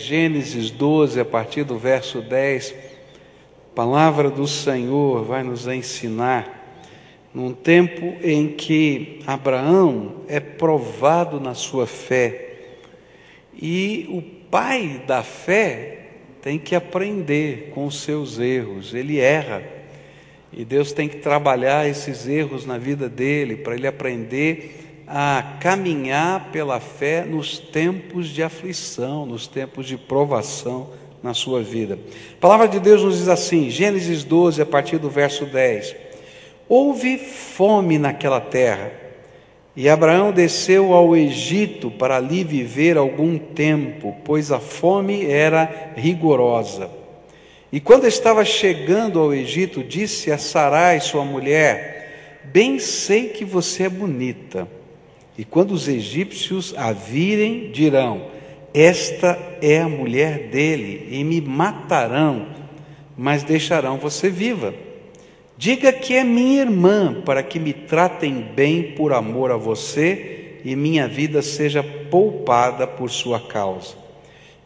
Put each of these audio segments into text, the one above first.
Gênesis 12, a partir do verso 10, a palavra do Senhor vai nos ensinar, num tempo em que Abraão é provado na sua fé, e o pai da fé tem que aprender com os seus erros. Ele erra, e Deus tem que trabalhar esses erros na vida dele, para ele aprender a caminhar pela fé nos tempos de aflição, nos tempos de provação na sua vida. A palavra de Deus nos diz assim, Gênesis 12, a partir do verso 10: houve fome naquela terra, e Abraão desceu ao Egito para ali viver algum tempo, pois a fome era rigorosa. E quando estava chegando ao Egito, disse a Sarai, sua mulher: bem sei que você é bonita, e quando os egípcios a virem, dirão: esta é a mulher dele, e me matarão, mas deixarão você viva. Diga que é minha irmã, para que me tratem bem por amor a você, e minha vida seja poupada por sua causa.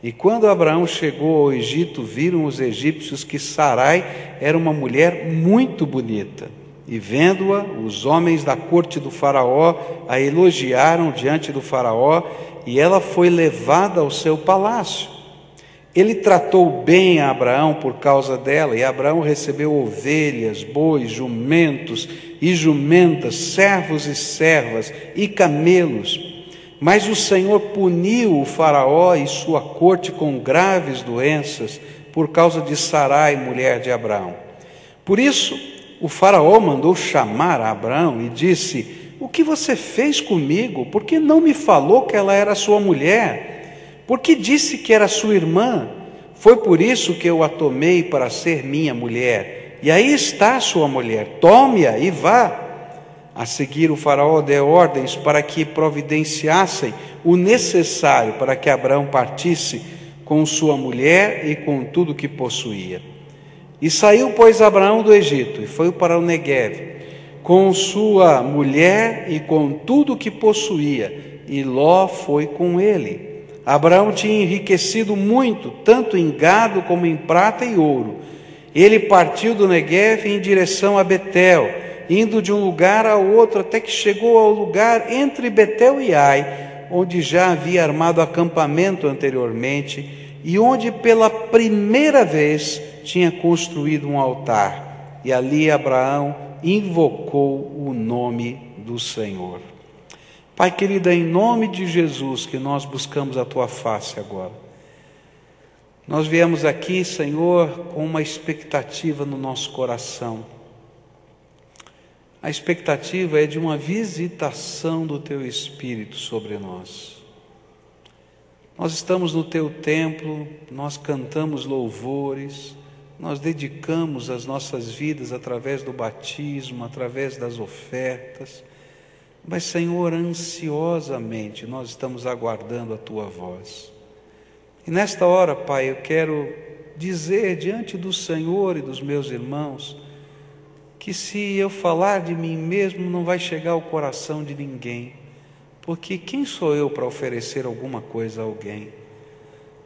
E quando Abraão chegou ao Egito, viram os egípcios que Sarai era uma mulher muito bonita. E vendo-a, os homens da corte do faraó a elogiaram diante do faraó, e ela foi levada ao seu palácio. Ele tratou bem a Abraão por causa dela, e Abraão recebeu ovelhas, bois, jumentos e jumentas, servos e servas e camelos. Mas o Senhor puniu o faraó e sua corte com graves doenças por causa de Sarai, mulher de Abraão. Por isso, o faraó mandou chamar a Abraão e disse: o que você fez comigo? Por que não me falou que ela era sua mulher? Por que disse que era sua irmã? Foi por isso que eu a tomei para ser minha mulher. E aí está sua mulher, tome-a e vá. A seguir, o faraó deu ordens para que providenciassem o necessário para que Abraão partisse com sua mulher e com tudo que possuía. E saiu, pois, Abraão do Egito e foi para o Negueve, com sua mulher e com tudo o que possuía, e Ló foi com ele. Abraão tinha enriquecido muito, tanto em gado como em prata e ouro. Ele partiu do Negueve em direção a Betel, indo de um lugar a outro, até que chegou ao lugar entre Betel e Ai, onde já havia armado acampamento anteriormente, e onde pela primeira vez tinha construído um altar, e ali Abraão invocou o nome do Senhor. Pai querido, é em nome de Jesus que nós buscamos a Tua face agora. Nós viemos aqui, Senhor, com uma expectativa no nosso coração. A expectativa é de uma visitação do Teu Espírito sobre nós. Nós estamos no Teu templo, nós cantamos louvores, nós dedicamos as nossas vidas através do batismo, através das ofertas, mas, Senhor, ansiosamente nós estamos aguardando a Tua voz. E nesta hora, Pai, eu quero dizer diante do Senhor e dos meus irmãos, que se eu falar de mim mesmo não vai chegar ao coração de ninguém, porque quem sou eu para oferecer alguma coisa a alguém?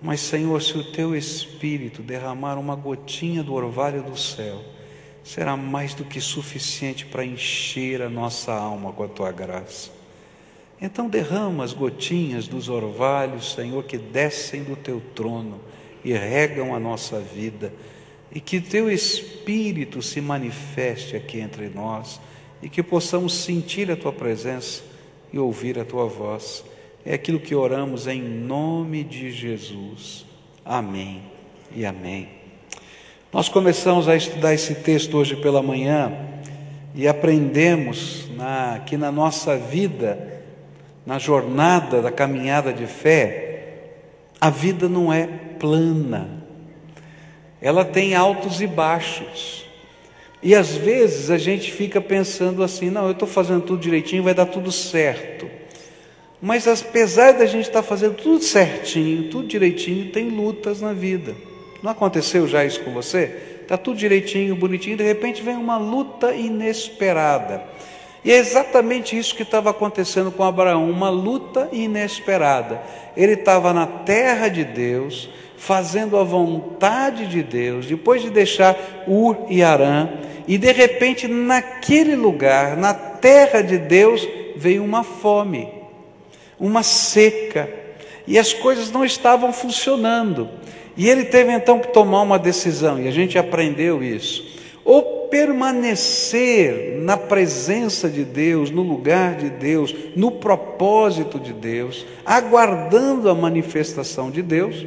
Mas, Senhor, se o Teu Espírito derramar uma gotinha do orvalho do céu, será mais do que suficiente para encher a nossa alma com a Tua graça. Então derrama as gotinhas dos orvalhos, Senhor, que descem do Teu trono e regam a nossa vida, e que Teu Espírito se manifeste aqui entre nós, e que possamos sentir a Tua presença e ouvir a Tua voz. É aquilo que oramos em nome de Jesus. Amém e amém. Nós começamos a estudar esse texto hoje pela manhã e aprendemos que na nossa vida, na jornada da caminhada de fé, a vida não é plana. Ela tem altos e baixos. E às vezes a gente fica pensando assim: não, eu estou fazendo tudo direitinho, vai dar tudo certo. Mas apesar da gente estar fazendo tudo certinho, tudo direitinho, tem lutas na vida. Não aconteceu já isso com você? Está tudo direitinho, bonitinho, de repente vem uma luta inesperada. E é exatamente isso que estava acontecendo com Abraão, uma luta inesperada. Ele estava na terra de Deus, fazendo a vontade de Deus, depois de deixar Ur e Harã, e de repente naquele lugar, na terra de Deus, veio uma fome, uma seca, e as coisas não estavam funcionando. E ele teve então que tomar uma decisão, e a gente aprendeu isso. Ou permanecer na presença de Deus, no lugar de Deus, no propósito de Deus, aguardando a manifestação de Deus,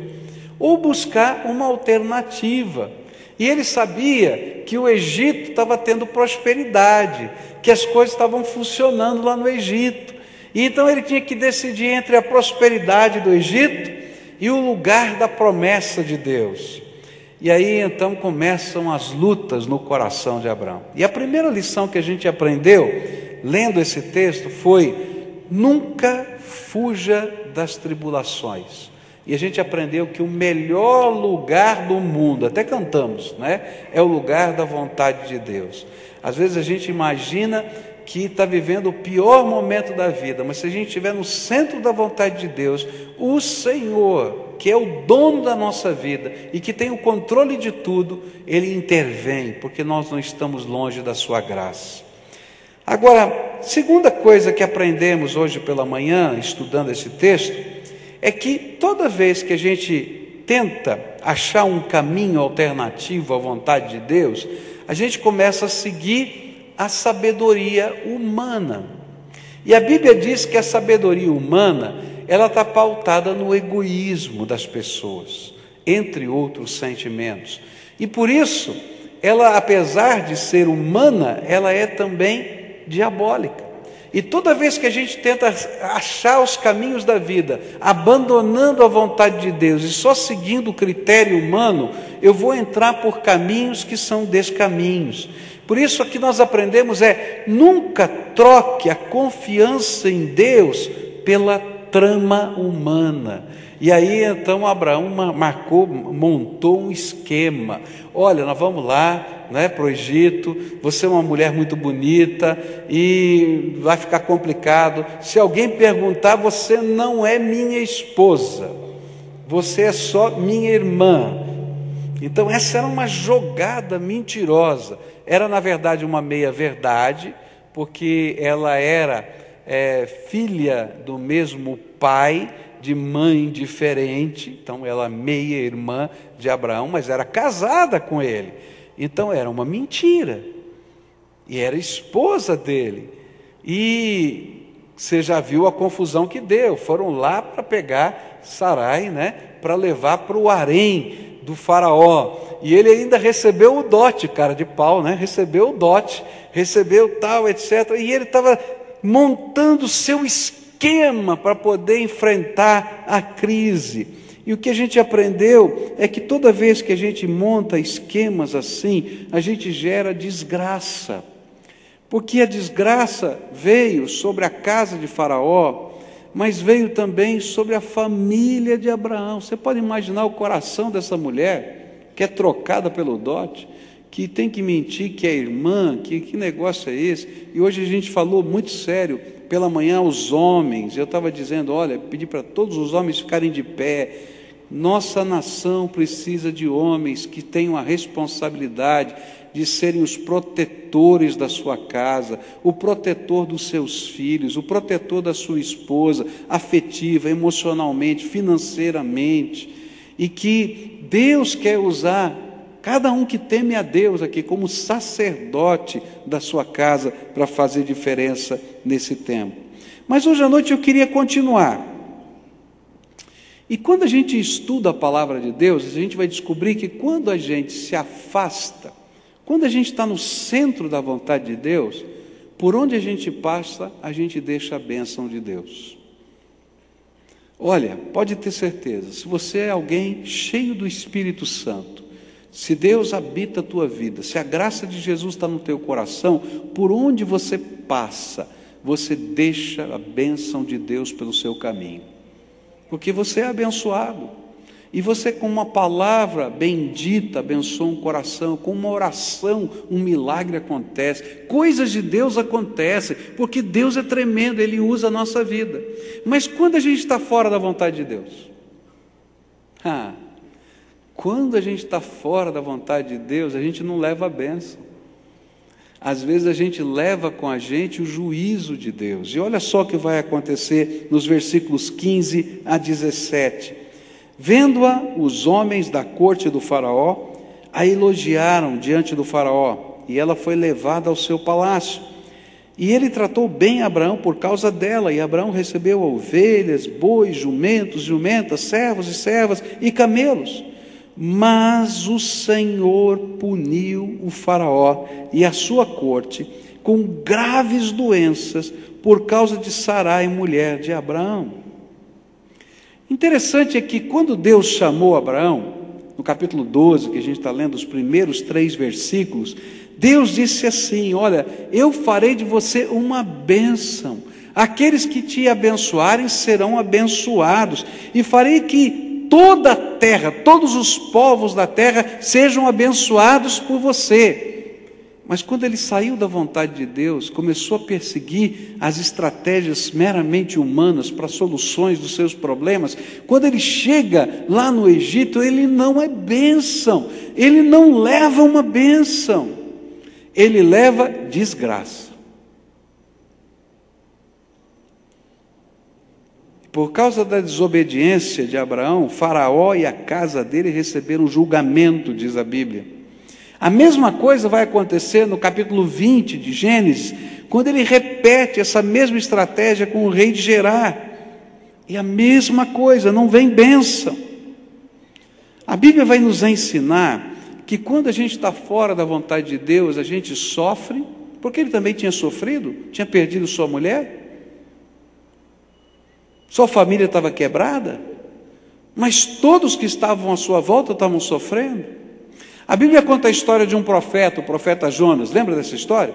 ou buscar uma alternativa. E ele sabia que o Egito estava tendo prosperidade, que as coisas estavam funcionando lá no Egito. E então ele tinha que decidir entre a prosperidade do Egito e o lugar da promessa de Deus. E aí então começam as lutas no coração de Abraão. E a primeira lição que a gente aprendeu, lendo esse texto, foi: nunca fuja das tribulações. E a gente aprendeu que o melhor lugar do mundo, até cantamos, né? É o lugar da vontade de Deus. Às vezes a gente imagina que está vivendo o pior momento da vida, mas se a gente estiver no centro da vontade de Deus, o Senhor, que é o dono da nossa vida e que tem o controle de tudo, Ele intervém, porque nós não estamos longe da sua graça. Agora, segunda coisa que aprendemos hoje pela manhã, estudando esse texto, é que toda vez que a gente tenta achar um caminho alternativo à vontade de Deus, a gente começa a seguir a sabedoria humana. E a Bíblia diz que a sabedoria humana, ela está pautada no egoísmo das pessoas, entre outros sentimentos. E por isso, ela, apesar de ser humana, ela é também diabólica. E toda vez que a gente tenta achar os caminhos da vida, abandonando a vontade de Deus e só seguindo o critério humano, eu vou entrar por caminhos que são descaminhos. Por isso aqui nós aprendemos nunca troque a confiança em Deus pela trama humana. E aí então Abraão montou um esquema. Olha, nós vamos lá, né, para o Egito, você é uma mulher muito bonita e vai ficar complicado. Se alguém perguntar, você não é minha esposa, você é só minha irmã. Então essa era uma jogada mentirosa. Era na verdade uma meia-verdade, porque ela era filha do mesmo pai, de mãe diferente, então ela meia-irmã de Abraão, mas era casada com ele. Então era uma mentira, e era esposa dele. E você já viu a confusão que deu. Foram lá para pegar Sarai, né, para levar para o harém do faraó. E ele ainda recebeu o dote, cara de pau, né? Recebeu o dote, recebeu tal, etc. E ele estava montando o seu esquema para poder enfrentar a crise. E o que a gente aprendeu é que toda vez que a gente monta esquemas assim, a gente gera desgraça. Porque a desgraça veio sobre a casa de Faraó, mas veio também sobre a família de Abraão. Você pode imaginar o coração dessa mulher, que é trocada pelo dote, que tem que mentir que é irmã, que negócio é esse? E hoje a gente falou muito sério, pela manhã, aos homens. Eu estava dizendo, olha, pedi para todos os homens ficarem de pé. Nossa nação precisa de homens que tenham a responsabilidade de serem os protetores da sua casa, o protetor dos seus filhos, o protetor da sua esposa, afetiva, emocionalmente, financeiramente, e que Deus quer usar cada um que teme a Deus aqui como sacerdote da sua casa para fazer diferença nesse tempo. Mas hoje à noite eu queria continuar. E quando a gente estuda a palavra de Deus, a gente vai descobrir que quando a gente se afasta, quando a gente está no centro da vontade de Deus, por onde a gente passa, a gente deixa a bênção de Deus. Olha, pode ter certeza, se você é alguém cheio do Espírito Santo, se Deus habita a tua vida, se a graça de Jesus está no teu coração, por onde você passa, você deixa a bênção de Deus pelo seu caminho. Porque você é abençoado. E você, com uma palavra bendita, abençoa um coração. Com uma oração, um milagre acontece. Coisas de Deus acontecem, porque Deus é tremendo, Ele usa a nossa vida. Mas quando a gente está fora da vontade de Deus? Quando a gente está fora da vontade de Deus, a gente não leva a bênção. Às vezes a gente leva com a gente o juízo de Deus. E olha só o que vai acontecer nos versículos 15 a 17. Vendo-a, os homens da corte do faraó a elogiaram diante do faraó, e ela foi levada ao seu palácio. E ele tratou bem Abraão por causa dela, e Abraão recebeu ovelhas, bois, jumentos, jumentas, servos e servas e camelos. Mas o Senhor puniu o faraó e a sua corte com graves doenças por causa de Sarai, mulher de Abraão. Interessante é que quando Deus chamou Abraão, no capítulo 12, que a gente está lendo os primeiros 3 versículos, Deus disse assim: olha, eu farei de você uma bênção, aqueles que te abençoarem serão abençoados, e farei que toda a terra, todos os povos da terra sejam abençoados por você. Mas quando ele saiu da vontade de Deus, começou a perseguir as estratégias meramente humanas para soluções dos seus problemas, quando ele chega lá no Egito, ele não é bênção, ele não leva uma bênção, ele leva desgraça. Por causa da desobediência de Abraão, Faraó e a casa dele receberam julgamento, diz a Bíblia. A mesma coisa vai acontecer no capítulo 20 de Gênesis, quando ele repete essa mesma estratégia com o rei de Gerar. E a mesma coisa, não vem bênção. A Bíblia vai nos ensinar que quando a gente está fora da vontade de Deus, a gente sofre, porque ele também tinha sofrido, tinha perdido sua mulher, sua família estava quebrada, mas todos que estavam à sua volta estavam sofrendo. A Bíblia conta a história de um profeta, o profeta Jonas. Lembra dessa história?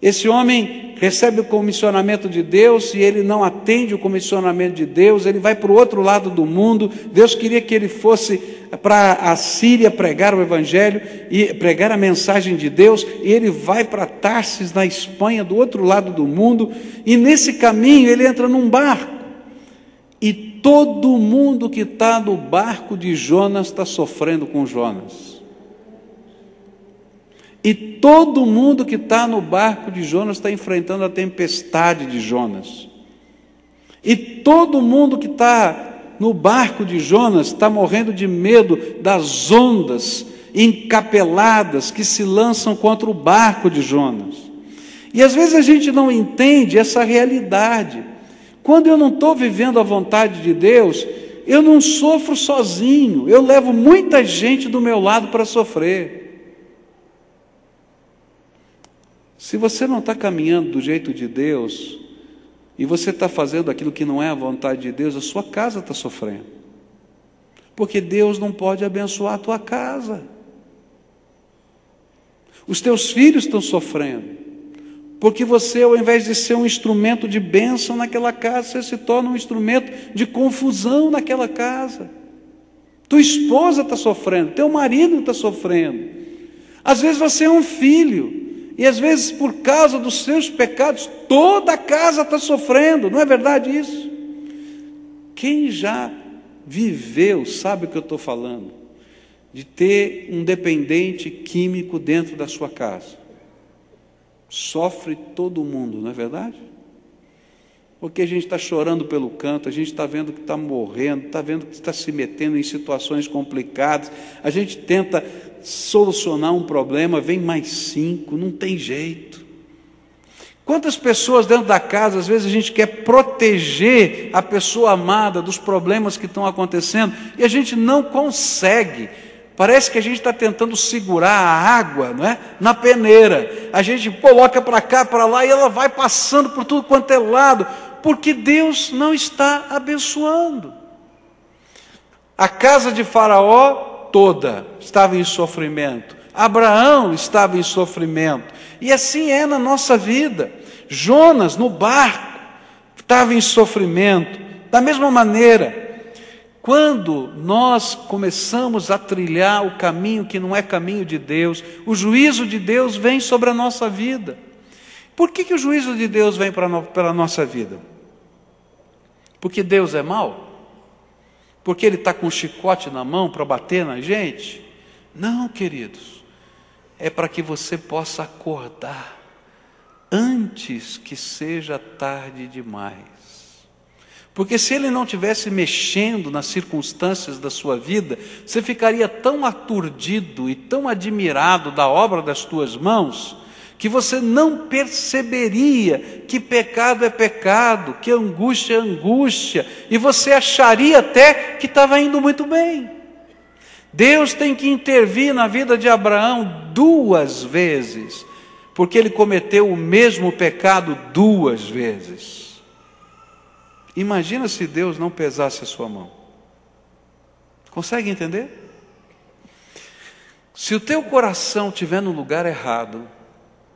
Esse homem recebe o comissionamento de Deus e ele não atende o comissionamento de Deus, ele vai para o outro lado do mundo. Deus queria que ele fosse para a Síria pregar o evangelho e pregar a mensagem de Deus, e ele vai para Tarsis, na Espanha, do outro lado do mundo, e nesse caminho ele entra num barco, e todo mundo que está no barco de Jonas está sofrendo com Jonas. E todo mundo que está no barco de Jonas está enfrentando a tempestade de Jonas. E todo mundo que está no barco de Jonas está morrendo de medo das ondas encapeladas que se lançam contra o barco de Jonas. E às vezes a gente não entende essa realidade. Quando eu não estou vivendo a vontade de Deus, eu não sofro sozinho, eu levo muita gente do meu lado para sofrer. Se você não está caminhando do jeito de Deus, e você está fazendo aquilo que não é a vontade de Deus, a sua casa está sofrendo. Porque Deus não pode abençoar a tua casa. Os teus filhos estão sofrendo. Porque você, ao invés de ser um instrumento de bênção naquela casa, você se torna um instrumento de confusão naquela casa. Tua esposa está sofrendo, teu marido está sofrendo. Às vezes você é um filho, e às vezes por causa dos seus pecados, toda a casa está sofrendo, não é verdade isso? Quem já viveu, sabe o que eu estou falando, de ter um dependente químico dentro da sua casa. Sofre todo mundo, não é verdade? Porque a gente está chorando pelo canto, a gente está vendo que está morrendo, está vendo que está se metendo em situações complicadas, a gente tenta solucionar um problema, vem mais 5, não tem jeito. Quantas pessoas dentro da casa, às vezes a gente quer proteger a pessoa amada dos problemas que estão acontecendo, e a gente não consegue. Parece que a gente está tentando segurar a água, não é? Na peneira. A gente coloca para cá, para lá, e ela vai passando por tudo quanto é lado, porque Deus não está abençoando. A casa de Faraó toda estava em sofrimento. Abraão estava em sofrimento. E assim é na nossa vida. Jonas, no barco, estava em sofrimento. Da mesma maneira, Quando nós começamos a trilhar o caminho que não é caminho de Deus, o juízo de Deus vem sobre a nossa vida. Por que o juízo de Deus vem para a nossa vida? Porque Deus é mau? Porque Ele está com um chicote na mão para bater na gente? Não, queridos. É para que você possa acordar antes que seja tarde demais. Porque se Ele não estivesse mexendo nas circunstâncias da sua vida, você ficaria tão aturdido e tão admirado da obra das tuas mãos, que você não perceberia que pecado é pecado, que angústia é angústia, e você acharia até que estava indo muito bem. Deus tem que intervir na vida de Abraão 2 vezes, porque ele cometeu o mesmo pecado 2 vezes. Imagina se Deus não pesasse a sua mão. Consegue entender? Se o teu coração estiver no lugar errado,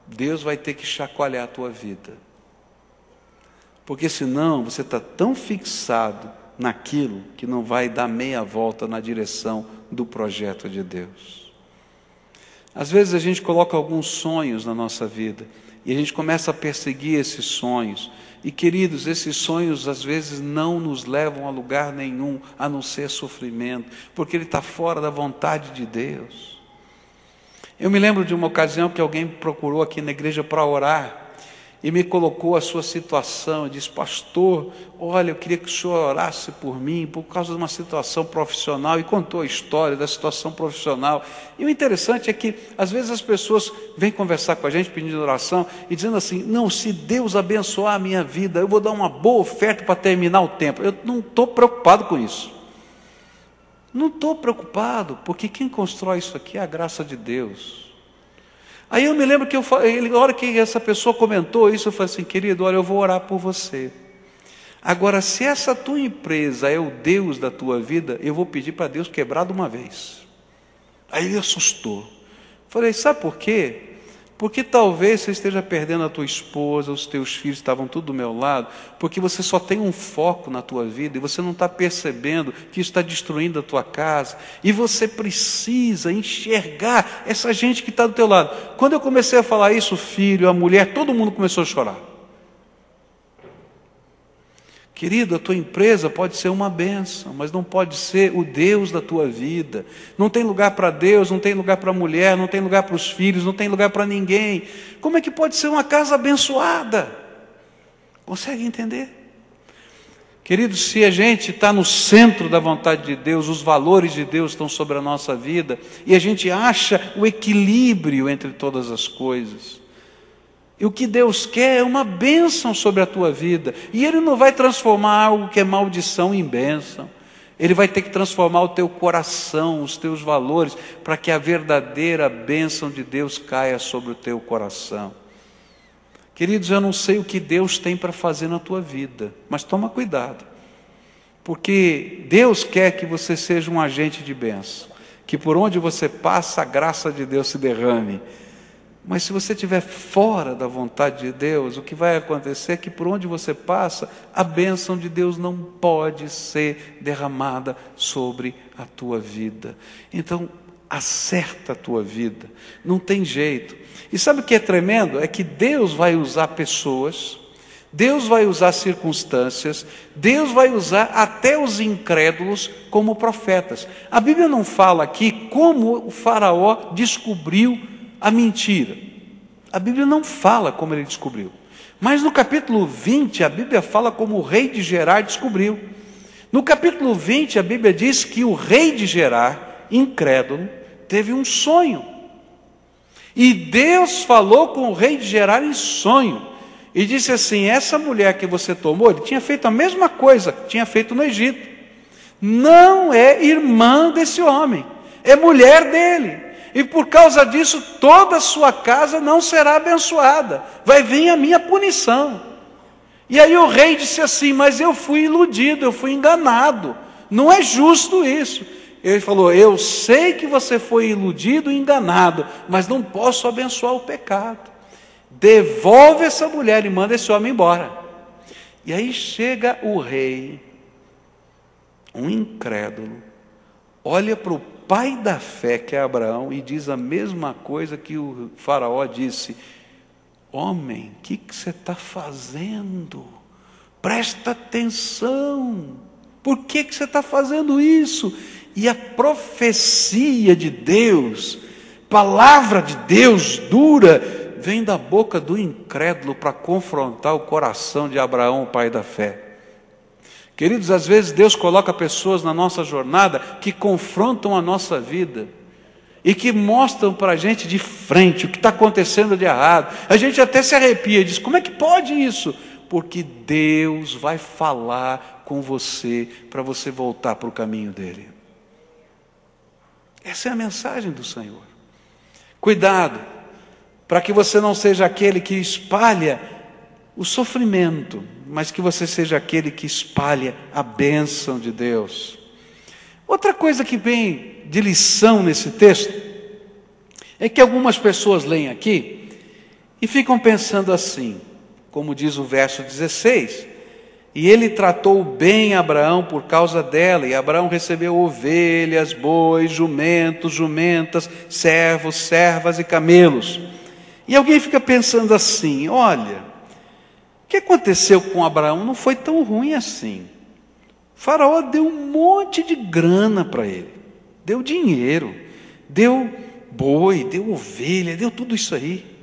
Deus vai ter que chacoalhar a tua vida. Porque senão você está tão fixado naquilo que não vai dar meia volta na direção do projeto de Deus. Às vezes a gente coloca alguns sonhos na nossa vida e a gente começa a perseguir esses sonhos. E queridos, esses sonhos às vezes não nos levam a lugar nenhum, a não ser sofrimento, porque ele está fora da vontade de Deus. Eu me lembro de uma ocasião que alguém me procurou aqui na igreja para orar, e me colocou a sua situação, e disse: pastor, olha, eu queria que o senhor orasse por mim, por causa de uma situação profissional, e contou a história da situação profissional. E o interessante é que, às vezes as pessoas vêm conversar com a gente, pedindo oração, e dizendo assim: não, se Deus abençoar a minha vida, eu vou dar uma boa oferta para terminar o tempo. Eu não estou preocupado com isso. Não estou preocupado, porque quem constrói isso aqui é a graça de Deus. Aí eu me lembro que na hora que essa pessoa comentou isso, eu falei assim: querido, olha, eu vou orar por você. Agora, se essa tua empresa é o Deus da tua vida, eu vou pedir para Deus quebrar de uma vez. Aí ele assustou. Falei: sabe por quê? Porque talvez você esteja perdendo a tua esposa, os teus filhos estavam tudo do meu lado, porque você só tem um foco na tua vida e você não está percebendo que isso está destruindo a tua casa. E você precisa enxergar essa gente que está do teu lado. Quando eu comecei a falar isso, o filho, a mulher, todo mundo começou a chorar. Querido, a tua empresa pode ser uma bênção, mas não pode ser o Deus da tua vida. Não tem lugar para Deus, não tem lugar para a mulher, não tem lugar para os filhos, não tem lugar para ninguém. Como é que pode ser uma casa abençoada? Consegue entender? Querido, se a gente está no centro da vontade de Deus, os valores de Deus estão sobre a nossa vida, e a gente acha o equilíbrio entre todas as coisas. E o que Deus quer é uma bênção sobre a tua vida. E Ele não vai transformar algo que é maldição em bênção. Ele vai ter que transformar o teu coração, os teus valores, para que a verdadeira bênção de Deus caia sobre o teu coração. Queridos, eu não sei o que Deus tem para fazer na tua vida, mas toma cuidado. Porque Deus quer que você seja um agente de bênção. Que por onde você passa, a graça de Deus se derrame. Mas se você estiver fora da vontade de Deus, o que vai acontecer é que por onde você passa, a bênção de Deus não pode ser derramada sobre a tua vida. Então, acerta a tua vida, não tem jeito. E sabe o que é tremendo? É que Deus vai usar pessoas, Deus vai usar circunstâncias, Deus vai usar até os incrédulos como profetas. A Bíblia não fala aqui como o faraó descobriu a mentira. A Bíblia não fala como ele descobriu. Mas no capítulo 20, a Bíblia fala como o rei de Gerar descobriu. No capítulo 20, a Bíblia diz que o rei de Gerar, incrédulo, teve um sonho. E Deus falou com o rei de Gerar em sonho. E disse assim: essa mulher que você tomou, ele tinha feito a mesma coisa que tinha feito no Egito. Não é irmã desse homem, é mulher dele. E por causa disso, toda a sua casa não será abençoada. Vai vir a minha punição. E aí o rei disse assim: mas eu fui iludido, eu fui enganado. Não é justo isso. Ele falou: eu sei que você foi iludido e enganado, mas não posso abençoar o pecado. Devolve essa mulher e manda esse homem embora. E aí chega o rei, um incrédulo, olha para o pai da fé, que é Abraão, e diz a mesma coisa que o faraó disse: homem, o que você está fazendo? Presta atenção, por que você está fazendo isso? E a profecia de Deus, palavra de Deus dura, vem da boca do incrédulo para confrontar o coração de Abraão, o pai da fé. Queridos, às vezes Deus coloca pessoas na nossa jornada que confrontam a nossa vida e que mostram para a gente de frente o que está acontecendo de errado. A gente até se arrepia e diz: como é que pode isso? Porque Deus vai falar com você para você voltar para o caminho dele. Essa é a mensagem do Senhor. Cuidado, para que você não seja aquele que espalha o sofrimento, mas que você seja aquele que espalha a bênção de Deus. Outra coisa que vem de lição nesse texto é que algumas pessoas leem aqui e ficam pensando assim, como diz o verso 16: e ele tratou bem Abraão por causa dela, e Abraão recebeu ovelhas, bois, jumentos, jumentas, servos, servas e camelos. E alguém fica pensando assim: olha, o que aconteceu com Abraão não foi tão ruim assim. O faraó deu um monte de grana para ele, deu dinheiro, deu boi, deu ovelha, deu tudo isso aí.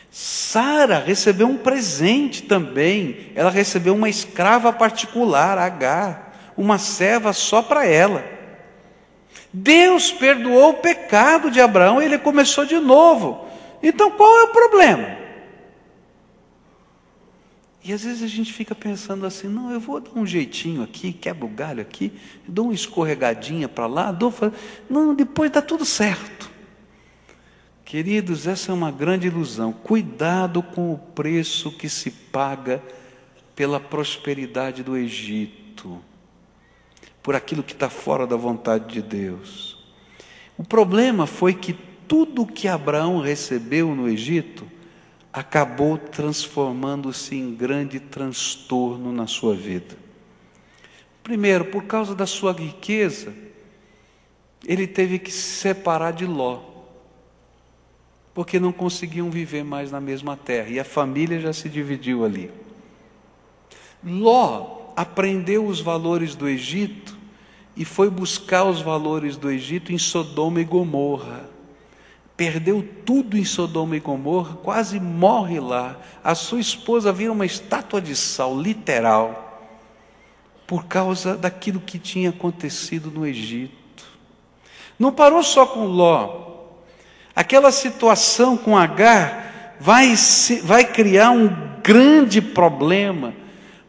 Sara recebeu um presente também, ela recebeu uma escrava particular, Agar, uma serva só para ela. Deus perdoou o pecado de Abraão e ele começou de novo. Então qual é o problema? E às vezes a gente fica pensando assim: não, eu vou dar um jeitinho aqui, quebro o galho aqui, dou uma escorregadinha para lá, não, depois dá tudo certo. Queridos, essa é uma grande ilusão. Cuidado com o preço que se paga pela prosperidade do Egito, por aquilo que está fora da vontade de Deus. O problema foi que tudo que Abraão recebeu no Egito acabou transformando-se em grande transtorno na sua vida. Primeiro, por causa da sua riqueza, ele teve que se separar de Ló, porque não conseguiam viver mais na mesma terra, e a família já se dividiu ali. Ló aprendeu os valores do Egito e foi buscar os valores do Egito em Sodoma e Gomorra. Perdeu tudo em Sodoma e Gomorra, quase morre lá. A sua esposa vira uma estátua de sal, literal, por causa daquilo que tinha acontecido no Egito. Não parou só com Ló. Aquela situação com Agar vai criar um grande problema,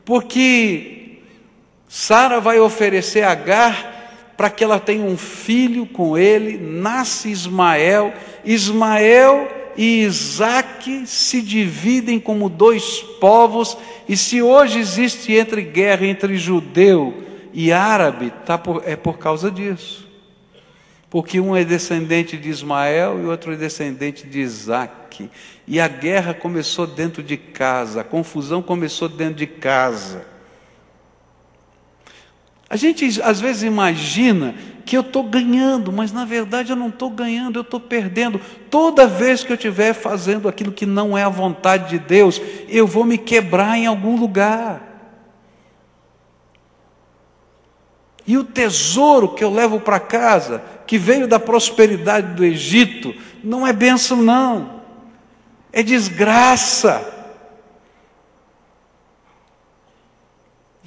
porque Sara vai oferecer a Agar para que ela tenha um filho com ele, nasce Ismael. Ismael e Isaque se dividem como dois povos, e se hoje existe guerra entre judeu e árabe, é por causa disso. Porque um é descendente de Ismael e o outro é descendente de Isaque. E a guerra começou dentro de casa, a confusão começou dentro de casa. A gente às vezes imagina que eu estou ganhando, mas na verdade eu não estou ganhando, eu estou perdendo. Toda vez que eu estiver fazendo aquilo que não é a vontade de Deus, eu vou me quebrar em algum lugar. E o tesouro que eu levo para casa, que veio da prosperidade do Egito, não é bênção não, é desgraça.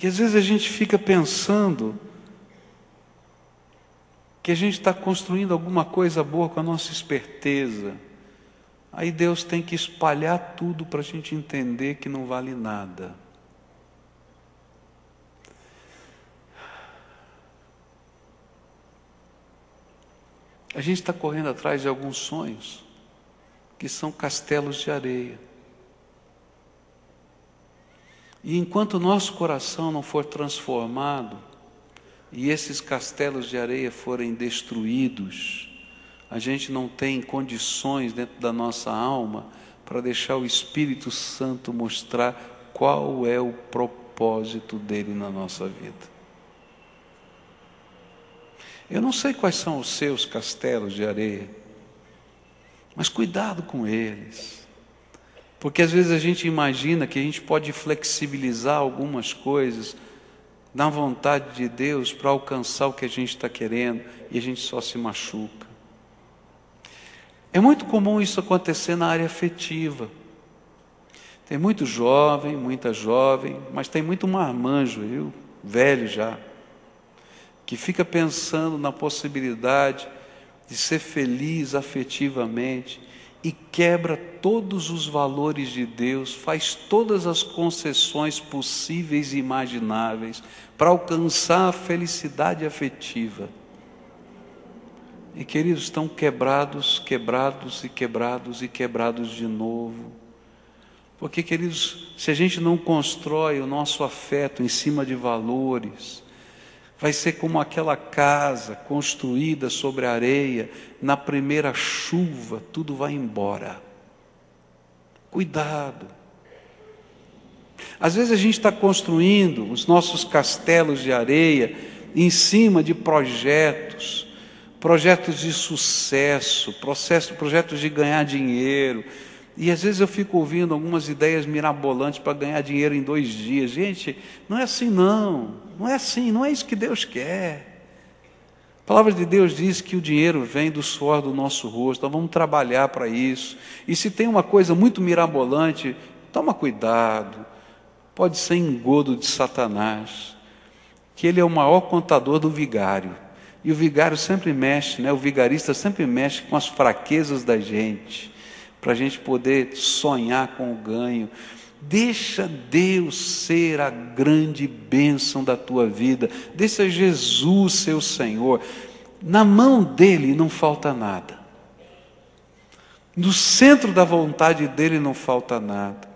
E às vezes a gente fica pensando que a gente está construindo alguma coisa boa com a nossa esperteza. Aí Deus tem que espalhar tudo para a gente entender que não vale nada. A gente está correndo atrás de alguns sonhos que são castelos de areia. E enquanto o nosso coração não for transformado e esses castelos de areia forem destruídos, a gente não tem condições dentro da nossa alma para deixar o Espírito Santo mostrar qual é o propósito dele na nossa vida. Eu não sei quais são os seus castelos de areia, mas cuidado com eles. Porque às vezes a gente imagina que a gente pode flexibilizar algumas coisas na vontade de Deus para alcançar o que a gente está querendo e a gente só se machuca. É muito comum isso acontecer na área afetiva. Tem muito jovem, muita jovem, mas tem muito marmanjo, viu? Velho já, que fica pensando na possibilidade de ser feliz afetivamente e quebra todos os valores de Deus, faz todas as concessões possíveis e imagináveis para alcançar a felicidade afetiva. E queridos, estão quebrados, quebrados e quebrados e quebrados de novo. Porque, queridos, se a gente não constrói o nosso afeto em cima de valores, vai ser como aquela casa construída sobre a areia, na primeira chuva, tudo vai embora. Cuidado. Às vezes a gente está construindo os nossos castelos de areia em cima de projetos de sucesso, projetos de ganhar dinheiro. E às vezes eu fico ouvindo algumas ideias mirabolantes para ganhar dinheiro em 2 dias. Gente, não é assim não. Não é assim, não é isso que Deus quer. A palavra de Deus diz que o dinheiro vem do suor do nosso rosto. Então vamos trabalhar para isso. E se tem uma coisa muito mirabolante, toma cuidado. Pode ser engodo de Satanás. Que ele é o maior contador do vigário. E o vigário sempre mexe, né? O vigarista sempre mexe com as fraquezas da gente, para a gente poder sonhar com o ganho. Deixa Deus ser a grande bênção da tua vida. Deixa Jesus ser o Senhor. Na mão dele não falta nada. No centro da vontade dele não falta nada.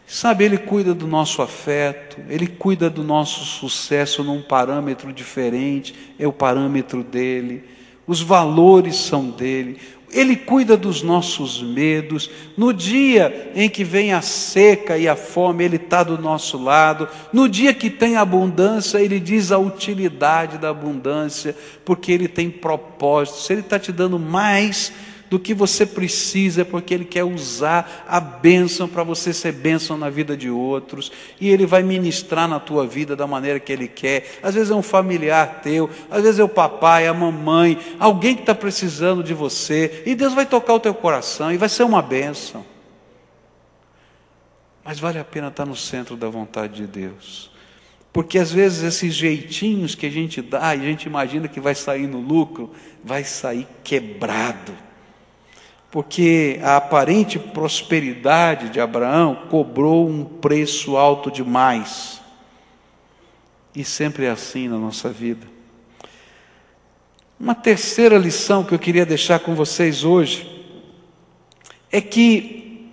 Sabe, ele cuida do nosso afeto, ele cuida do nosso sucesso num parâmetro diferente, é o parâmetro dele. Os valores são dele. Ele cuida dos nossos medos. No dia em que vem a seca e a fome, Ele está do nosso lado. No dia que tem abundância, Ele diz a utilidade da abundância, porque Ele tem propósito. Se Ele está te dando mais do que você precisa, é porque Ele quer usar a bênção para você ser bênção na vida de outros, e Ele vai ministrar na tua vida da maneira que Ele quer. Às vezes é um familiar teu, às vezes é o papai, a mamãe, alguém que está precisando de você, e Deus vai tocar o teu coração, e vai ser uma bênção. Mas vale a pena estar no centro da vontade de Deus, porque às vezes esses jeitinhos que a gente dá, e a gente imagina que vai sair no lucro, vai sair quebrado. Porque a aparente prosperidade de Abraão cobrou um preço alto demais. E sempre é assim na nossa vida. Uma terceira lição que eu queria deixar com vocês hoje é que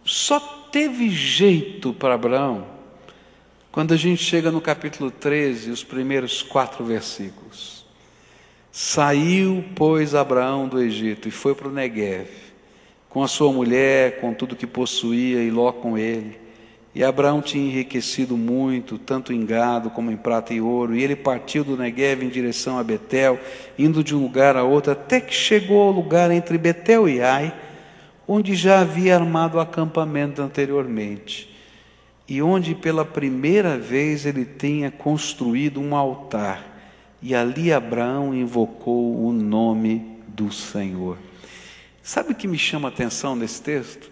só teve jeito para Abraão quando a gente chega no capítulo 13, os primeiros 4 versículos. Saiu, pois, Abraão do Egito e foi para o Negueve, com a sua mulher, com tudo que possuía, e Ló com ele. E Abraão tinha enriquecido muito, tanto em gado como em prata e ouro. E ele partiu do Negueve em direção a Betel, indo de um lugar a outro, até que chegou ao lugar entre Betel e Ai, onde já havia armado o acampamento anteriormente, e onde pela primeira vez ele tinha construído um altar. E ali Abraão invocou o nome do Senhor. Sabe o que me chama a atenção nesse texto?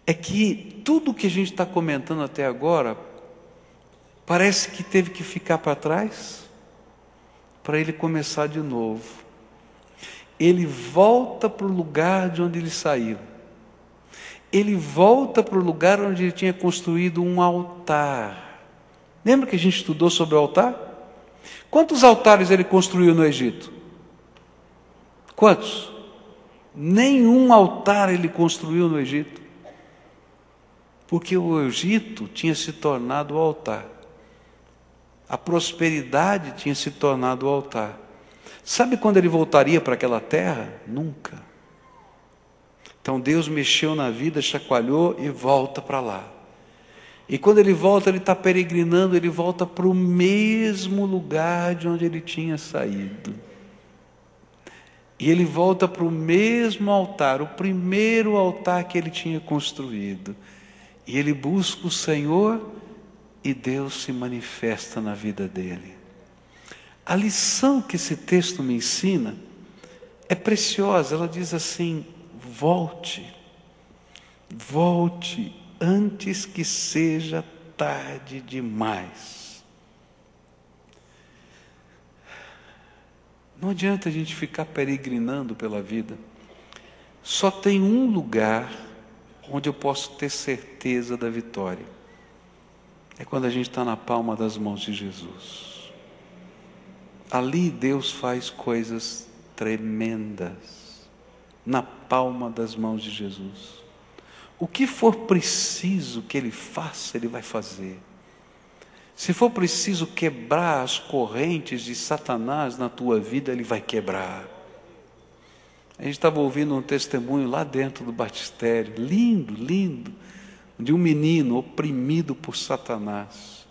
É que tudo que a gente está comentando até agora parece que teve que ficar para trás para ele começar de novo. Ele volta para o lugar de onde ele saiu. Ele volta para o lugar onde ele tinha construído um altar. Lembra que a gente estudou sobre o altar? Quantos altares ele construiu no Egito? Quantos? Nenhum altar ele construiu no Egito, porque o Egito tinha se tornado o altar, a prosperidade tinha se tornado o altar. Sabe quando ele voltaria para aquela terra? Nunca. Então Deus mexeu na vida, chacoalhou e volta para lá. E quando ele volta, ele está peregrinando, ele volta para o mesmo lugar de onde ele tinha saído. E ele volta para o mesmo altar, o primeiro altar que ele tinha construído. E ele busca o Senhor e Deus se manifesta na vida dele. A lição que esse texto me ensina é preciosa. Ela diz assim: volte, volte antes que seja tarde demais. Não adianta a gente ficar peregrinando pela vida. Só tem um lugar onde eu posso ter certeza da vitória. É quando a gente está na palma das mãos de Jesus. Ali Deus faz coisas tremendas, na palma das mãos de Jesus. O que for preciso que Ele faça, Ele vai fazer. Se for preciso quebrar as correntes de Satanás na tua vida, Ele vai quebrar. A gente estava ouvindo um testemunho lá dentro do batistério, lindo, lindo, de um menino oprimido por Satanás.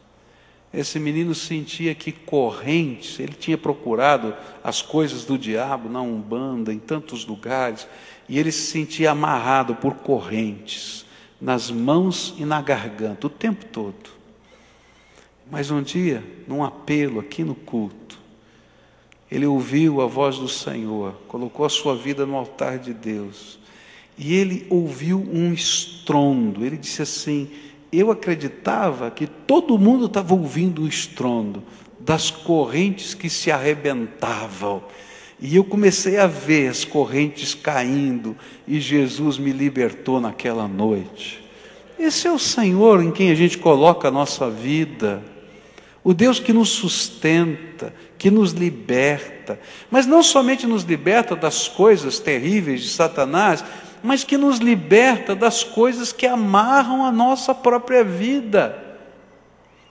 Esse menino sentia que correntes, ele tinha procurado as coisas do diabo na Umbanda, em tantos lugares, e ele se sentia amarrado por correntes, nas mãos e na garganta, o tempo todo. Mas um dia, num apelo aqui no culto, ele ouviu a voz do Senhor, colocou a sua vida no altar de Deus, e ele ouviu um estrondo. Ele disse assim: eu acreditava que todo mundo estava ouvindo o estrondo das correntes que se arrebentavam. E eu comecei a ver as correntes caindo, e Jesus me libertou naquela noite. Esse é o Senhor em quem a gente coloca a nossa vida. O Deus que nos sustenta, que nos liberta. Mas não somente nos liberta das coisas terríveis de Satanás, mas que nos liberta das coisas que amarram a nossa própria vida.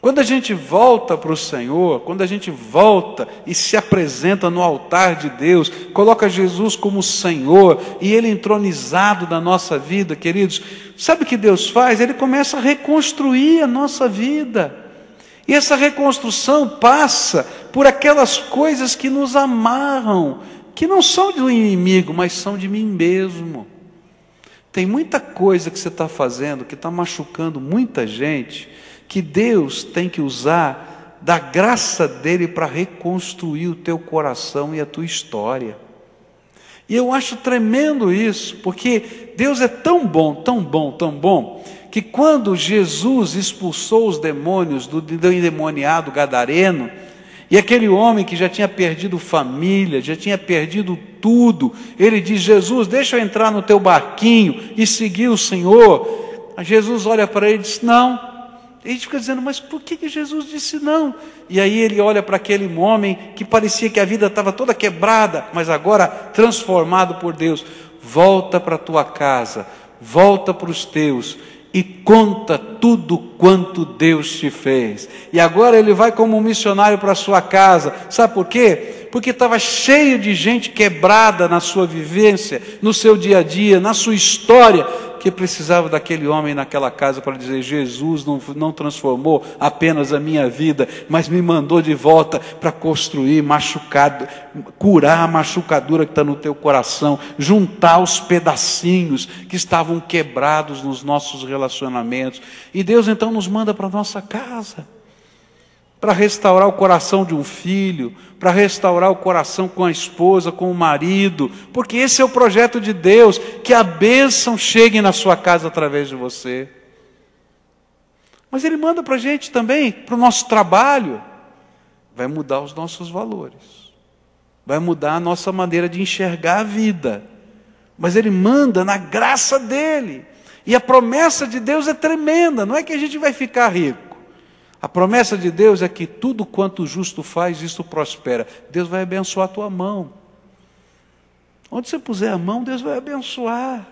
Quando a gente volta para o Senhor, quando a gente volta e se apresenta no altar de Deus, coloca Jesus como Senhor e Ele entronizado na nossa vida, queridos, sabe o que Deus faz? Ele começa a reconstruir a nossa vida. E essa reconstrução passa por aquelas coisas que nos amarram, que não são do inimigo, mas são de mim mesmo. Tem muita coisa que você está fazendo, que está machucando muita gente, que Deus tem que usar da graça dEle para reconstruir o teu coração e a tua história. E eu acho tremendo isso, porque Deus é tão bom, tão bom, tão bom, que quando Jesus expulsou os demônios do endemoniado gadareno, e aquele homem que já tinha perdido família, já tinha perdido tudo, ele diz: Jesus, deixa eu entrar no teu barquinho e seguir o Senhor. Jesus olha para ele e diz: não. E a gente fica dizendo: mas por que Jesus disse não? E aí ele olha para aquele homem que parecia que a vida estava toda quebrada, mas agora transformado por Deus. Volta para a tua casa, volta para os teus, e conta tudo quanto Deus te fez. E agora ele vai como um missionário para a sua casa. Sabe por quê? Porque estava cheio de gente quebrada na sua vivência, no seu dia a dia, na sua história, que precisava daquele homem naquela casa para dizer: Jesus não transformou apenas a minha vida, mas me mandou de volta para construir machucado, curar a machucadura que está no teu coração, juntar os pedacinhos que estavam quebrados nos nossos relacionamentos. E Deus então nos manda para a nossa casa, para restaurar o coração de um filho, para restaurar o coração com a esposa, com o marido, porque esse é o projeto de Deus, que a bênção chegue na sua casa através de você. Mas Ele manda para a gente também, para o nosso trabalho, vai mudar os nossos valores, vai mudar a nossa maneira de enxergar a vida, mas Ele manda na graça dEle, e a promessa de Deus é tremenda, não é que a gente vai ficar rico. A promessa de Deus é que tudo quanto o justo faz, isso prospera. Deus vai abençoar a tua mão. Onde você puser a mão, Deus vai abençoar.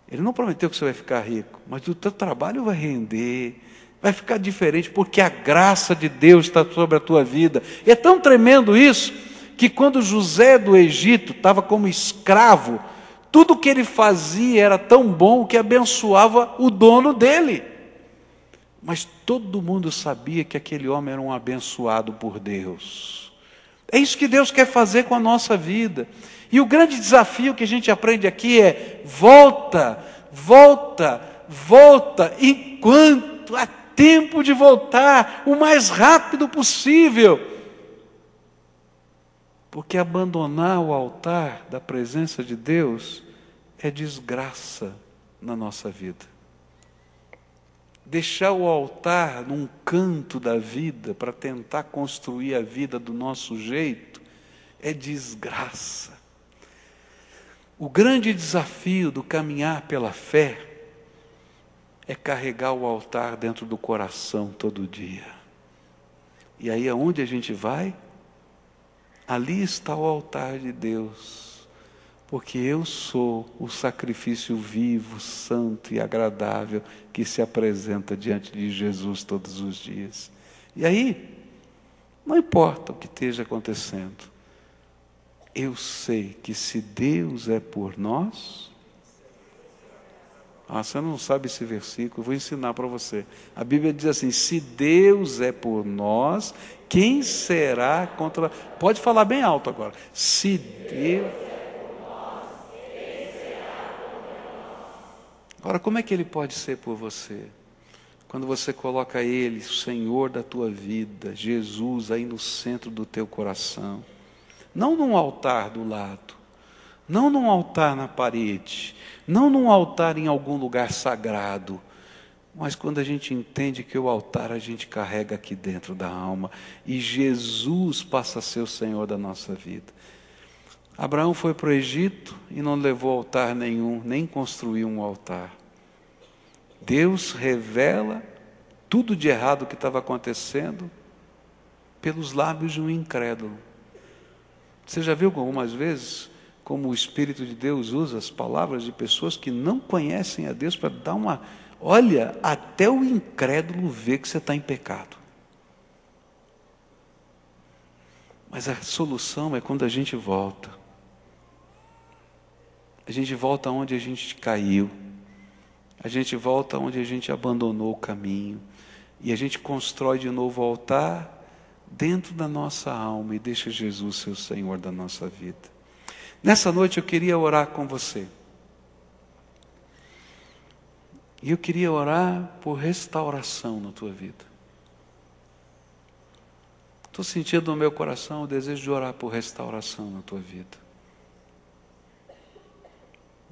Ele não prometeu que você vai ficar rico, mas o teu trabalho vai render, vai ficar diferente, porque a graça de Deus está sobre a tua vida. E é tão tremendo isso, que quando José do Egito estava como escravo, tudo que ele fazia era tão bom que abençoava o dono dele. Mas todo mundo sabia que aquele homem era um abençoado por Deus. É isso que Deus quer fazer com a nossa vida. E o grande desafio que a gente aprende aqui é: volta, volta, volta, enquanto há tempo de voltar, o mais rápido possível. Porque abandonar o altar da presença de Deus é desgraça na nossa vida. Deixar o altar num canto da vida para tentar construir a vida do nosso jeito é desgraça. O grande desafio do caminhar pela fé é carregar o altar dentro do coração todo dia. E aí aonde a gente vai? Ali está o altar de Deus, porque eu sou o sacrifício vivo, santo e agradável que se apresenta diante de Jesus todos os dias. E aí, não importa o que esteja acontecendo, eu sei que se Deus é por nós... você não sabe esse versículo, eu vou ensinar para você. A Bíblia diz assim: se Deus é por nós, quem será contra... Pode falar bem alto agora. Se Deus é por nós, quem será contra nós? Agora, como é que Ele pode ser por você? Quando você coloca Ele, o Senhor da tua vida, Jesus, aí no centro do teu coração. Não num altar do lado, não num altar na parede, não num altar em algum lugar sagrado, mas quando a gente entende que o altar a gente carrega aqui dentro da alma, e Jesus passa a ser o Senhor da nossa vida. Abraão foi para o Egito e não levou altar nenhum, nem construiu um altar. Deus revela tudo de errado que estava acontecendo pelos lábios de um incrédulo. Você já viu algumas vezes como o Espírito de Deus usa as palavras de pessoas que não conhecem a Deus para dar uma... Olha, até o incrédulo vê que você está em pecado. Mas a solução é quando a gente volta. A gente volta onde a gente caiu. A gente volta onde a gente abandonou o caminho. E a gente constrói de novo o altar dentro da nossa alma e deixa Jesus ser o Senhor da nossa vida. Nessa noite eu queria orar com você. E eu queria orar por restauração na tua vida. Estou sentindo no meu coração o desejo de orar por restauração na tua vida.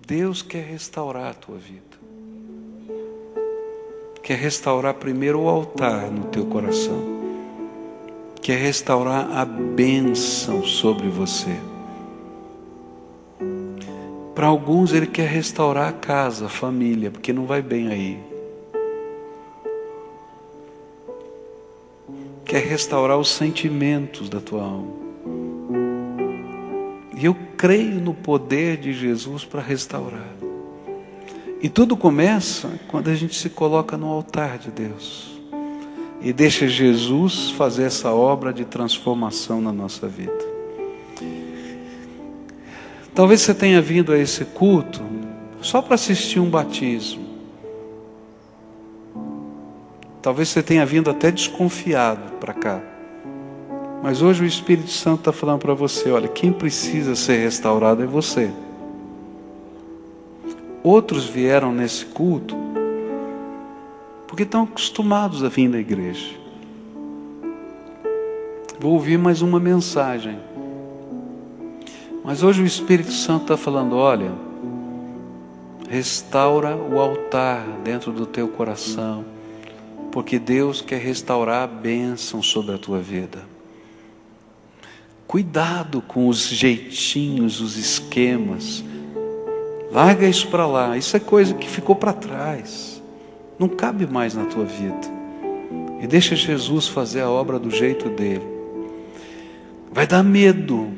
Deus quer restaurar a tua vida. Quer restaurar primeiro o altar no teu coração. Quer restaurar a bênção sobre você. Para alguns Ele quer restaurar a casa, a família, porque não vai bem aí. Quer restaurar os sentimentos da tua alma. E eu creio no poder de Jesus para restaurar. E tudo começa quando a gente se coloca no altar de Deus. E deixa Jesus fazer essa obra de transformação na nossa vida. Talvez você tenha vindo a esse culto só para assistir um batismo. Talvez você tenha vindo até desconfiado para cá. Mas hoje o Espírito Santo está falando para você: olha, quem precisa ser restaurado é você. Outros vieram nesse culto porque estão acostumados a vir na igreja. Vou ouvir mais uma mensagem. Mas hoje o Espírito Santo está falando: olha, restaura o altar dentro do teu coração, porque Deus quer restaurar a bênção sobre a tua vida. Cuidado com os jeitinhos, os esquemas. Larga isso para lá. Isso é coisa que ficou para trás. Não cabe mais na tua vida. E deixa Jesus fazer a obra do jeito dele. Vai dar medo,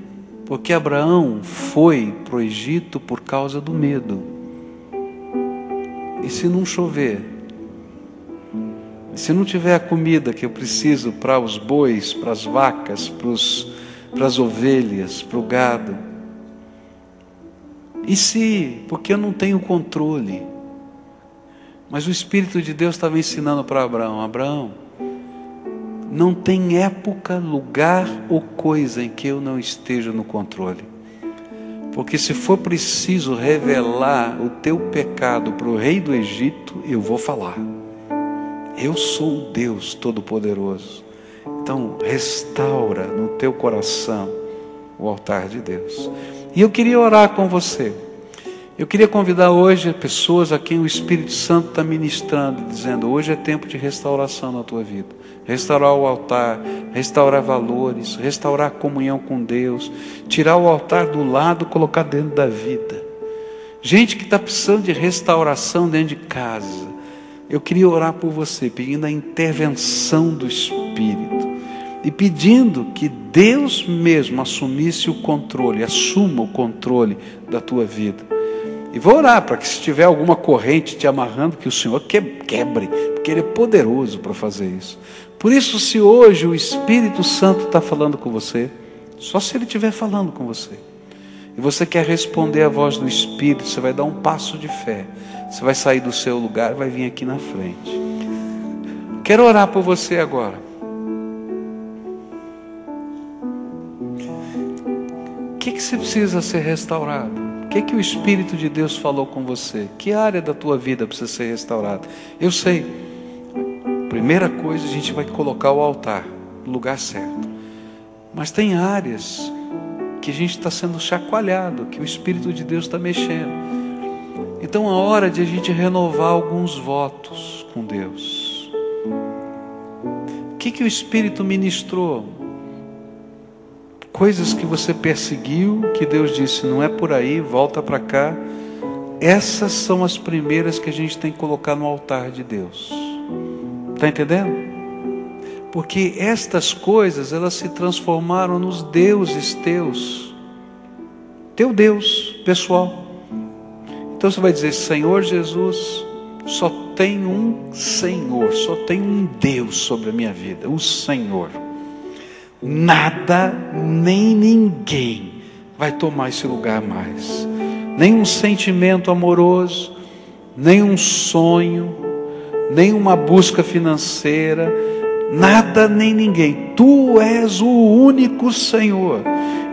porque Abraão foi para o Egito por causa do medo. E se não chover? E se não tiver a comida que eu preciso para os bois, para as vacas, para as ovelhas, para o gado? E se? Porque eu não tenho controle. Mas o Espírito de Deus estava ensinando para Abraão: Abraão, não tem época, lugar ou coisa em que eu não esteja no controle. porque se for preciso revelar o teu pecado para o rei do Egito, eu vou falar. Eu sou o Deus Todo-Poderoso. Então, restaura no teu coração o altar de Deus. E eu queria orar com você. Eu queria convidar hoje pessoas a quem o Espírito Santo está ministrando, dizendo: hoje é tempo de restauração na tua vida. Restaurar o altar, restaurar valores, restaurar a comunhão com Deus, tirar o altar do lado e colocar dentro da vida. Gente que está precisando de restauração dentro de casa. Eu queria orar por você, pedindo a intervenção do Espírito e pedindo que Deus mesmo assumisse o controle, assuma o controle da tua vida. E vou orar para que, se tiver alguma corrente te amarrando, que o Senhor quebre, porque Ele é poderoso para fazer isso. Por isso, se hoje o Espírito Santo está falando com você, só se Ele estiver falando com você, e você quer responder à voz do Espírito, você vai dar um passo de fé. Você vai sair do seu lugar e vai vir aqui na frente. Quero orar por você agora. O que você precisa ser restaurado? O que o Espírito de Deus falou com você? Que área da tua vida precisa ser restaurada? Eu sei. Primeira coisa, a gente vai colocar o altar no lugar certo. Mas tem áreas que a gente está sendo chacoalhado, que o Espírito de Deus está mexendo. Então é hora de a gente renovar alguns votos com Deus. O que o Espírito ministrou? Coisas que você perseguiu, que Deus disse: não é por aí, volta para cá. Essas são as primeiras que a gente tem que colocar no altar de Deus. Está entendendo? Porque estas coisas, elas se transformaram nos deuses teus. Teu Deus pessoal. Então você vai dizer: Senhor Jesus, só tem um Senhor, só tem um Deus sobre a minha vida, o Senhor. Nada, nem ninguém vai tomar esse lugar mais. Nem um sentimento amoroso, nem um sonho, nem uma busca financeira, nada nem ninguém. Tu és o único Senhor.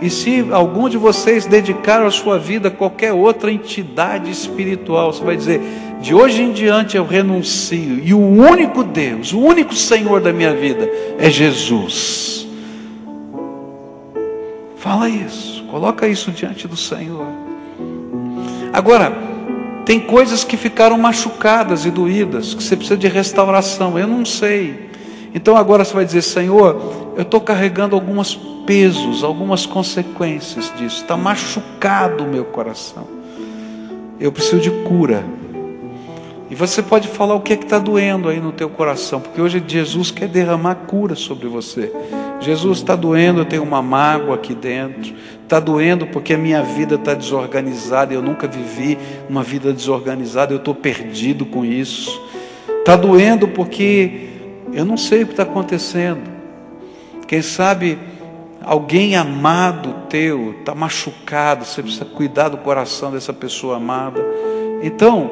E se algum de vocês dedicaram a sua vida a qualquer outra entidade espiritual, você vai dizer: de hoje em diante eu renuncio, e o único Deus, o único Senhor da minha vida é Jesus. Fala isso, coloca isso diante do Senhor. Agora, tem coisas que ficaram machucadas e doídas, que você precisa de restauração. Eu não sei. Então agora você vai dizer: Senhor, eu estou carregando alguns pesos, algumas consequências disso. Está machucado o meu coração. Eu preciso de cura. E você pode falar o que é que está doendo aí no teu coração, porque hoje Jesus quer derramar cura sobre você. Jesus, está doendo, eu tenho uma mágoa aqui dentro. Está doendo porque a minha vida está desorganizada. Eu nunca vivi uma vida desorganizada. Eu estou perdido com isso. Está doendo porque eu não sei o que está acontecendo. Quem sabe alguém amado teu está machucado. Você precisa cuidar do coração dessa pessoa amada. Então,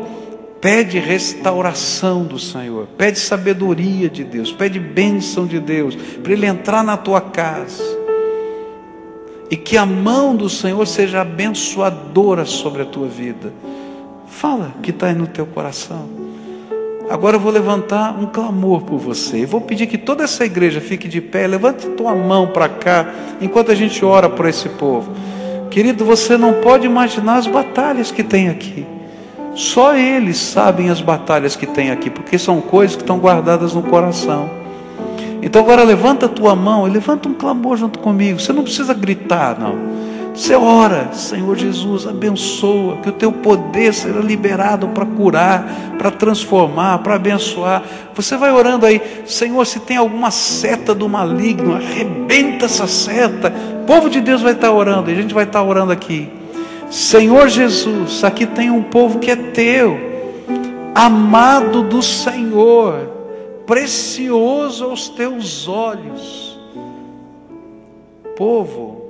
pede restauração do Senhor, pede sabedoria de Deus, pede bênção de Deus, para Ele entrar na tua casa, e que a mão do Senhor seja abençoadora sobre a tua vida. Fala o que está aí no teu coração. Agora eu vou levantar um clamor por você, e vou pedir que toda essa igreja fique de pé. Levante tua mão para cá, enquanto a gente ora por esse povo. Querido, você não pode imaginar as batalhas que tem aqui. Só eles sabem as batalhas que tem aqui, porque são coisas que estão guardadas no coração. Então agora levanta a tua mão e levanta um clamor junto comigo. Você não precisa gritar, não. Você ora: Senhor Jesus, abençoa, que o teu poder seja liberado para curar, para transformar, para abençoar. Você vai orando aí: Senhor, se tem alguma seta do maligno, arrebenta essa seta. O povo de Deus vai estar orando, e a gente vai estar orando aqui. Senhor Jesus, aqui tem um povo que é teu, amado do Senhor, precioso aos teus olhos. Povo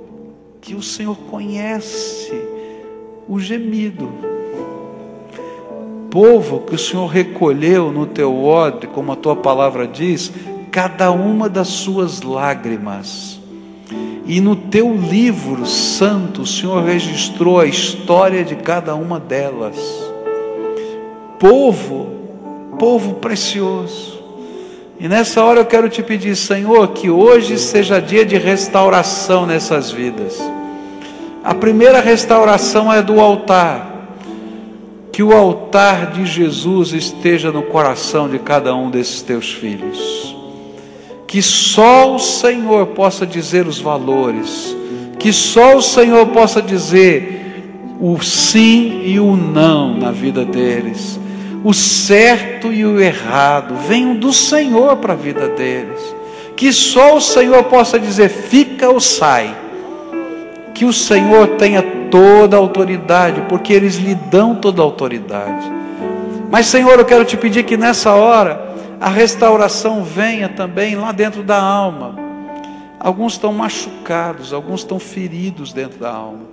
que o Senhor conhece o gemido. Povo que o Senhor recolheu no teu odre, como a tua palavra diz, cada uma das suas lágrimas. e no teu livro santo o Senhor registrou a história de cada uma delas. Povo precioso. E nessa hora eu quero te pedir, Senhor, que hoje seja dia de restauração nessas vidas. A primeira restauração é do altar. Que o altar de Jesus esteja no coração de cada um desses teus filhos. Que só o Senhor possa dizer os valores. Que só o Senhor possa dizer o sim e o não na vida deles. O certo e o errado venham do Senhor para a vida deles. Que só o Senhor possa dizer fica ou sai. Que o Senhor tenha toda a autoridade, porque eles lhe dão toda a autoridade. Mas Senhor, eu quero te pedir que nessa hora a restauração venha também lá dentro da alma. Alguns estão machucados, alguns estão feridos dentro da alma.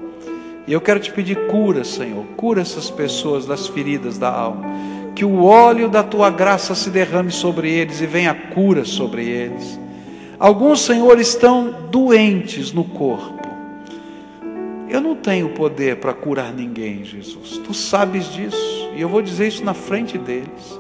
E eu quero te pedir cura, Senhor. Cura essas pessoas das feridas da alma. Que o óleo da tua graça se derrame sobre eles e venha a cura sobre eles. Alguns, Senhor, estão doentes no corpo. Eu não tenho poder para curar ninguém, Jesus. Tu sabes disso. E eu vou dizer isso na frente deles.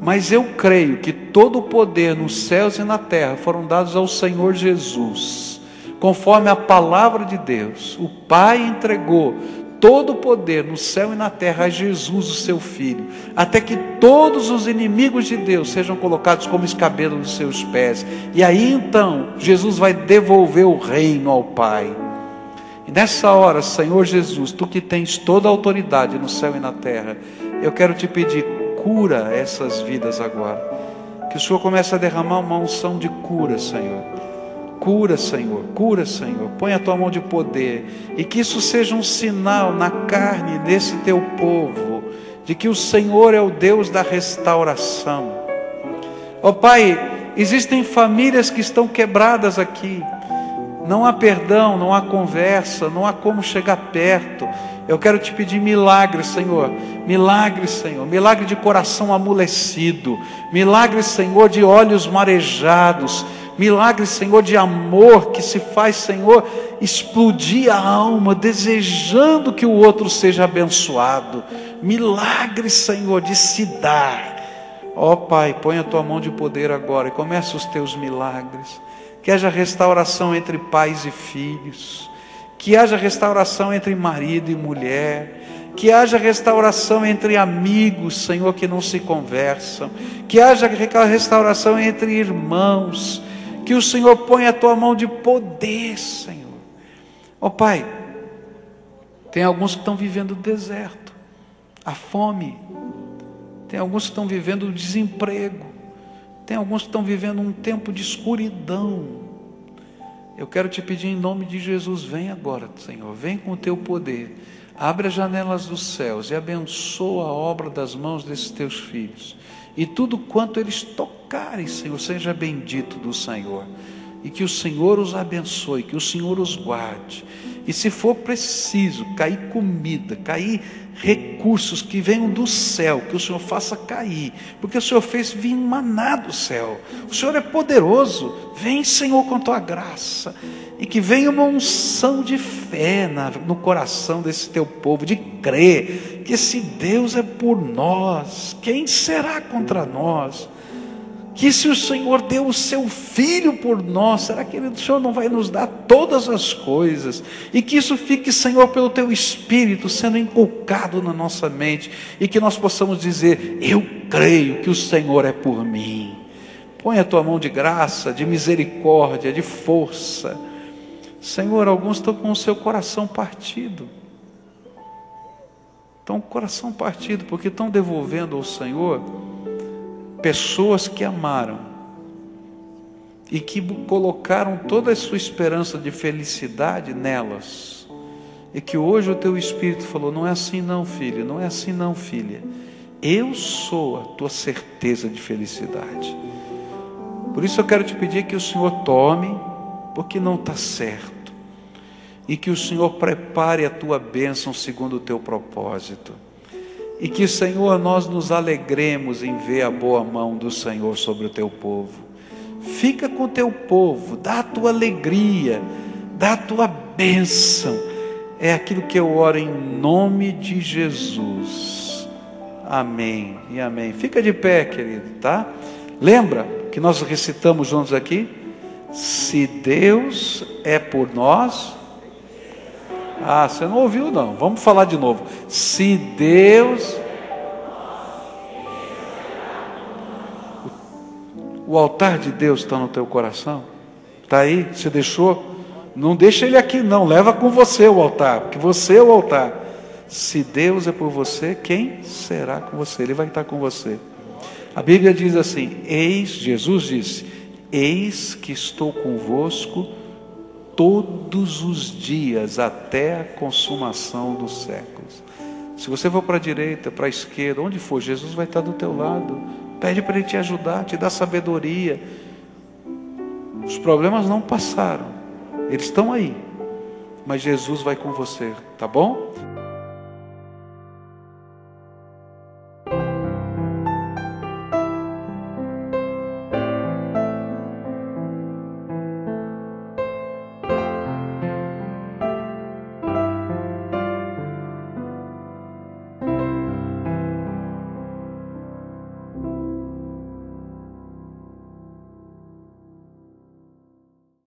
Mas eu creio que todo o poder nos céus e na terra foram dados ao Senhor Jesus. Conforme a palavra de Deus. O Pai entregou todo o poder no céu e na terra a Jesus, o seu Filho, até que todos os inimigos de Deus sejam colocados como escabelo dos seus pés. E aí então Jesus vai devolver o reino ao Pai. E nessa hora, Senhor Jesus, tu que tens toda a autoridade no céu e na terra, eu quero te pedir, cura essas vidas agora. Que o Senhor comece a derramar uma unção de cura, Senhor. Cura, Senhor, cura, Senhor. Põe a tua mão de poder. E que isso seja um sinal na carne desse teu povo, de que o Senhor é o Deus da restauração. Ó Pai, existem famílias que estão quebradas aqui. Não há perdão, não há conversa, não há como chegar perto. Eu quero te pedir milagre, Senhor. Milagre, Senhor. Milagre de coração amolecido. Milagre, Senhor, de olhos marejados. Milagre, Senhor, de amor que se faz, Senhor, explodir a alma, desejando que o outro seja abençoado. Milagre, Senhor, de se dar. Ó Pai, põe a tua mão de poder agora e começa os teus milagres. Que haja restauração entre pais e filhos. Que haja restauração entre marido e mulher. Que haja restauração entre amigos, Senhor, que não se conversam. Que haja restauração entre irmãos. Que o Senhor ponha a tua mão de poder, Senhor. Ó Pai, tem alguns que estão vivendo o deserto, a fome. Tem alguns que estão vivendo o desemprego. Tem alguns que estão vivendo um tempo de escuridão. Eu quero te pedir em nome de Jesus, vem agora, Senhor, vem com o teu poder. Abre as janelas dos céus e abençoa a obra das mãos desses teus filhos. E tudo quanto eles tocarem, Senhor, seja bendito do Senhor. E que o Senhor os abençoe, que o Senhor os guarde. E se for preciso, cair comida, cair recursos que venham do céu, que o Senhor faça cair. Porque o Senhor fez vir maná do céu. O Senhor é poderoso. Vem, Senhor, com a tua graça. E que venha uma unção de fé no coração desse teu povo, de crer que esse Deus é por nós, quem será contra nós? Que se o Senhor deu o seu Filho por nós, será que o Senhor não vai nos dar todas as coisas? E que isso fique, Senhor, pelo teu Espírito sendo inculcado na nossa mente, e que nós possamos dizer, eu creio que o Senhor é por mim. Põe a tua mão de graça, de misericórdia, de força. Senhor, alguns estão com o seu coração partido. Estão com o coração partido, porque estão devolvendo ao Senhor pessoas que amaram e que colocaram toda a sua esperança de felicidade nelas. E que hoje o teu Espírito falou, não é assim não, filho, não é assim não, filha. Eu sou a tua certeza de felicidade. Por isso eu quero te pedir que o Senhor tome, porque não está certo. E que o Senhor prepare a tua bênção segundo o teu propósito. E que, Senhor, nós nos alegremos em ver a boa mão do Senhor sobre o teu povo. Fica com o teu povo, dá a tua alegria. da tua bênção. É aquilo que eu oro em nome de Jesus. Amém e amém. Fica de pé, querido, tá? Lembra que nós recitamos juntos aqui? Se Deus é por nós... Ah, você não ouviu não, vamos falar de novo. Se Deus... O altar de Deus está no teu coração? Está aí? Você deixou? Não deixa ele aqui não, leva com você o altar, porque você é o altar. Se Deus é por você, quem será com você? Ele vai estar com você. A Bíblia diz assim, Jesus disse, eis que estou convosco todos os dias, até a consumação dos séculos. Se você for para a direita, para a esquerda, onde for, Jesus vai estar do teu lado. Pede para Ele te ajudar, te dar sabedoria. Os problemas não passaram, eles estão aí, mas Jesus vai com você, tá bom?